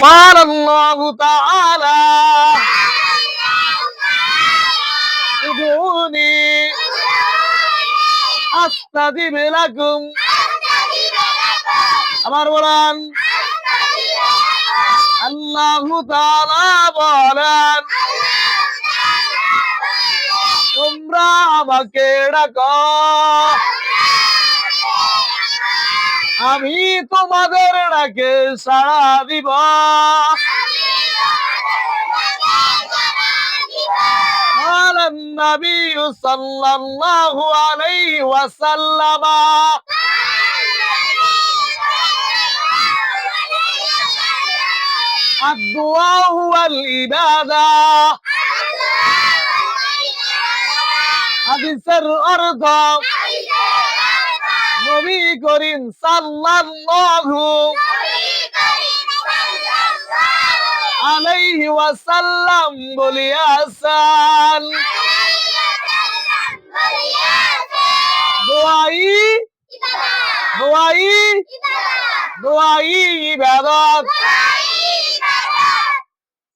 قال الله تعالى ادعوني أستجب لكم আমার বলেন আল্লাহ তাআলা বলেন তোমরা আমাকে ডাকো আমি তোমাদের ডাকে সাড়া দিব قال النبي صلى الله عليه وسلم الدعاء والعبادة হাদিসের অর্থ নবী করিম সাল্লাল্লাহু আলাইহি ওয়াসাল্লাম বলিয়াছেন দোয়াই দোয়াই দোয়াই ইবাদত